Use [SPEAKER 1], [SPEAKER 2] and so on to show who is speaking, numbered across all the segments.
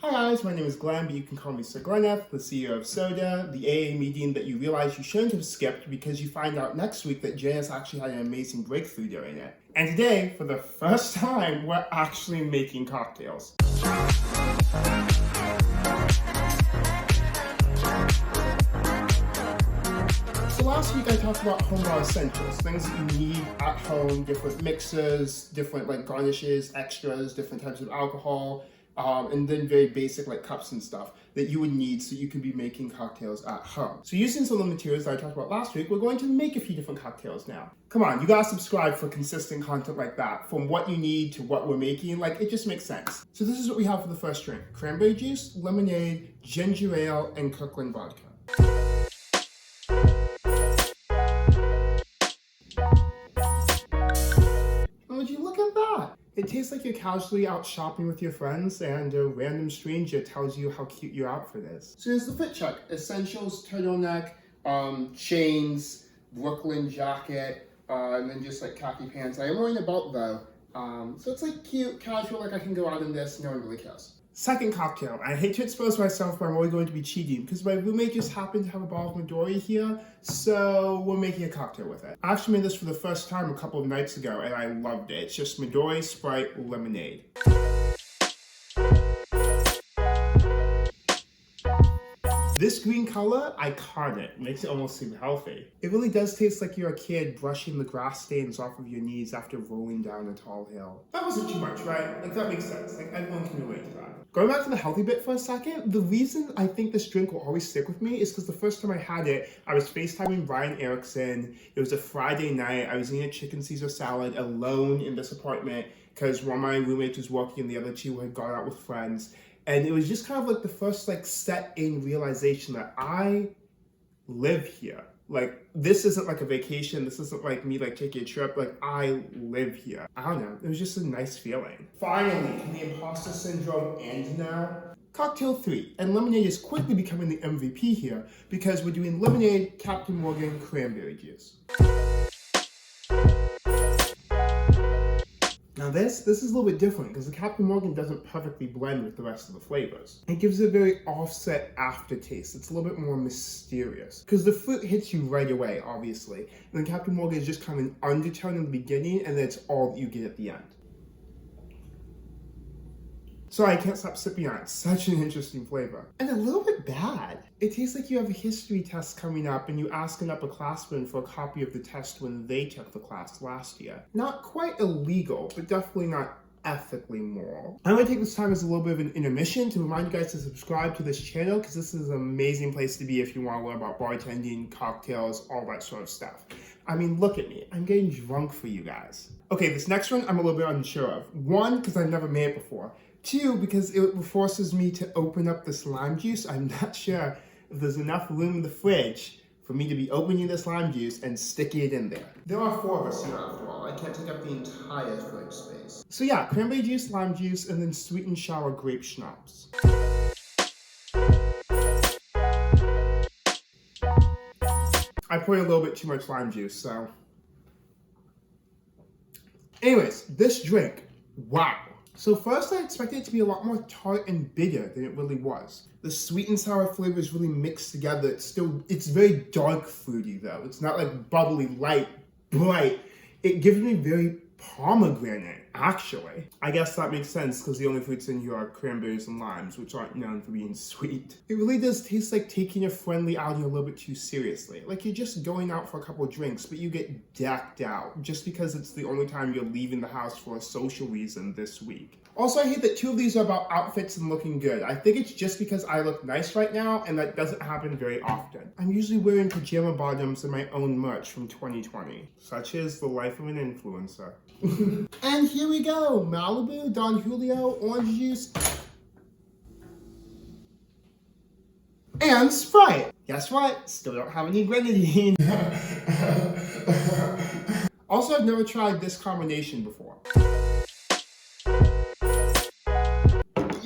[SPEAKER 1] Hi guys, my name is Glenn, but you can call me SirGlenneth, the CEO of Soda, the AA meeting that you realize you shouldn't have skipped because you find out next week that Janice actually had an amazing breakthrough during it. And today, for the first time, we're actually making cocktails. So last week I talked about home bar essentials, things that you need at home, different mixers, different garnishes, extras, different types of alcohol, and then very basic cups and stuff that you would need so you can be making cocktails at home. So using some of the materials that I talked about last week, we're going to make a few different cocktails now. Come on, you gotta subscribe for consistent content like that. From what you need to what we're making, it just makes sense. So this is what we have for the first drink: cranberry juice, lemonade, ginger ale, and Kirkland vodka. Would you look at that? It tastes like you're casually out shopping with your friends and a random stranger tells you how cute your outfit is. So here's the fit check: essentials, turtleneck, chains, Brooklyn jacket, and then just khaki pants. I am wearing a belt though, so it's cute, casual, I can go out in this, no one really cares. Second cocktail. I hate to expose myself, but I'm only going to be cheating because my roommate just happened to have a bottle of Midori here, so we're making a cocktail with it. I actually made this for the first time a couple of nights ago, and I loved it. It's just Midori, Sprite, lemonade. This green color, iconic, makes it almost seem healthy. It really does taste like you're a kid brushing the grass stains off of your knees after rolling down a tall hill. That wasn't too much, right? That makes sense. Everyone can relate to that. Going back to the healthy bit for a second, the reason I think this drink will always stick with me is because the first time I had it, I was FaceTiming Brian Erickson. It was a Friday night. I was eating a chicken Caesar salad alone in this apartment because one of my roommates was working and the other two had gone out with friends. And it was just kind of the first set in realization that I live here. This isn't a vacation. This isn't me taking a trip. I live here. I don't know. It was just a nice feeling. Finally, can the imposter syndrome end now? Cocktail 3, and lemonade is quickly becoming the MVP here because we're doing lemonade, Captain Morgan, cranberry juice. Now this is a little bit different because the Captain Morgan doesn't perfectly blend with the rest of the flavors. It gives it a very offset aftertaste. It's a little bit more mysterious because the fruit hits you right away, obviously. And then Captain Morgan is just kind of an undertone in the beginning and then it's all that you get at the end. Sorry, I can't stop sipping on it. It's such an interesting flavor. And a little bit bad. It tastes like you have a history test coming up and you ask an upperclassman for a copy of the test when they took the class last year. Not quite illegal, but definitely not ethically moral. I'm going to take this time as a little bit of an intermission to remind you guys to subscribe to this channel because this is an amazing place to be if you want to learn about bartending, cocktails, all that sort of stuff. I mean, look at me. I'm getting drunk for you guys. Okay, this next one I'm a little bit unsure of. 1, because I've never made it before. 2, because it forces me to open up this lime juice. I'm not sure if there's enough room in the fridge for me to be opening this lime juice and sticking it in there. There are 4 of us here after all. I can't take up the entire fridge space. So yeah, cranberry juice, lime juice, and then sweet and sour grape schnapps. I put a little bit too much lime juice, so. Anyways, this drink, wow. So first I expected it to be a lot more tart and bitter than it really was. The sweet and sour flavors really mixed together. It's very dark fruity though. It's not bubbly, light, bright. It gives me very pomegranate, actually. I guess that makes sense because the only fruits in here are cranberries and limes, which aren't known for being sweet. It really does taste like taking a friendly outing a little bit too seriously. You're just going out for a couple of drinks, but you get decked out just because it's the only time you're leaving the house for a social reason this week. Also, I hate that 2 of these are about outfits and looking good. I think it's just because I look nice right now, and that doesn't happen very often. I'm usually wearing pajama bottoms and my own merch from 2020. Such is the life of an influencer. And here we go. Malibu, Don Julio, orange juice, and Sprite. Guess what? Still don't have any grenadine. Also, I've never tried this combination before.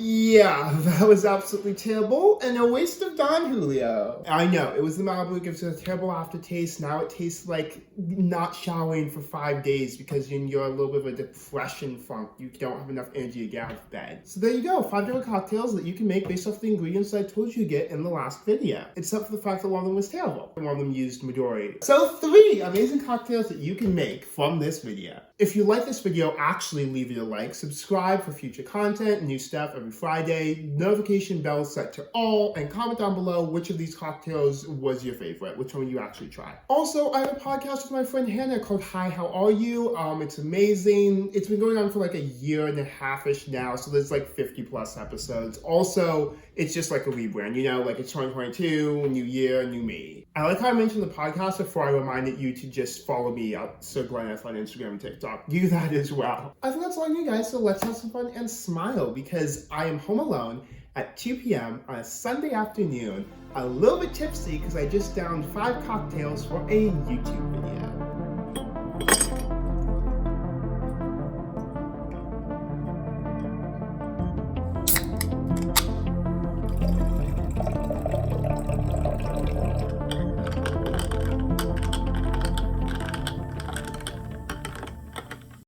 [SPEAKER 1] Yeah, that was absolutely terrible and a waste of Don Julio. I know, it was the Malibu, it gives it a terrible aftertaste. Now it tastes like not showering for 5 days because you're a little bit of a depression funk. You don't have enough energy to get out of bed. So there you go, 5 different cocktails that you can make based off the ingredients that I told you to get in the last video. Except for the fact that one of them was terrible and one of them used Midori. So 3 amazing cocktails that you can make from this video. If you like this video, actually leave it a like, subscribe for future content, new stuff every Friday, notification bell set to all, and comment down below which of these cocktails was your favorite, which one you actually tried. Also, I have a podcast with my friend Hannah called Hi, How Are You? It's amazing. It's been going on for like a year and a half-ish now, so there's like 50 plus episodes. Also, it's just like a rebrand, you know, like it's 2022, new year, new me. I like how I mentioned the podcast before I reminded you to just follow me at SirGlenneth on Instagram and TikTok. Do that as well. I think that's all I need, guys, so let's have some fun and smile because I am home alone at 2 p.m. on a Sunday afternoon, a little bit tipsy because I just downed 5 cocktails for a YouTube video.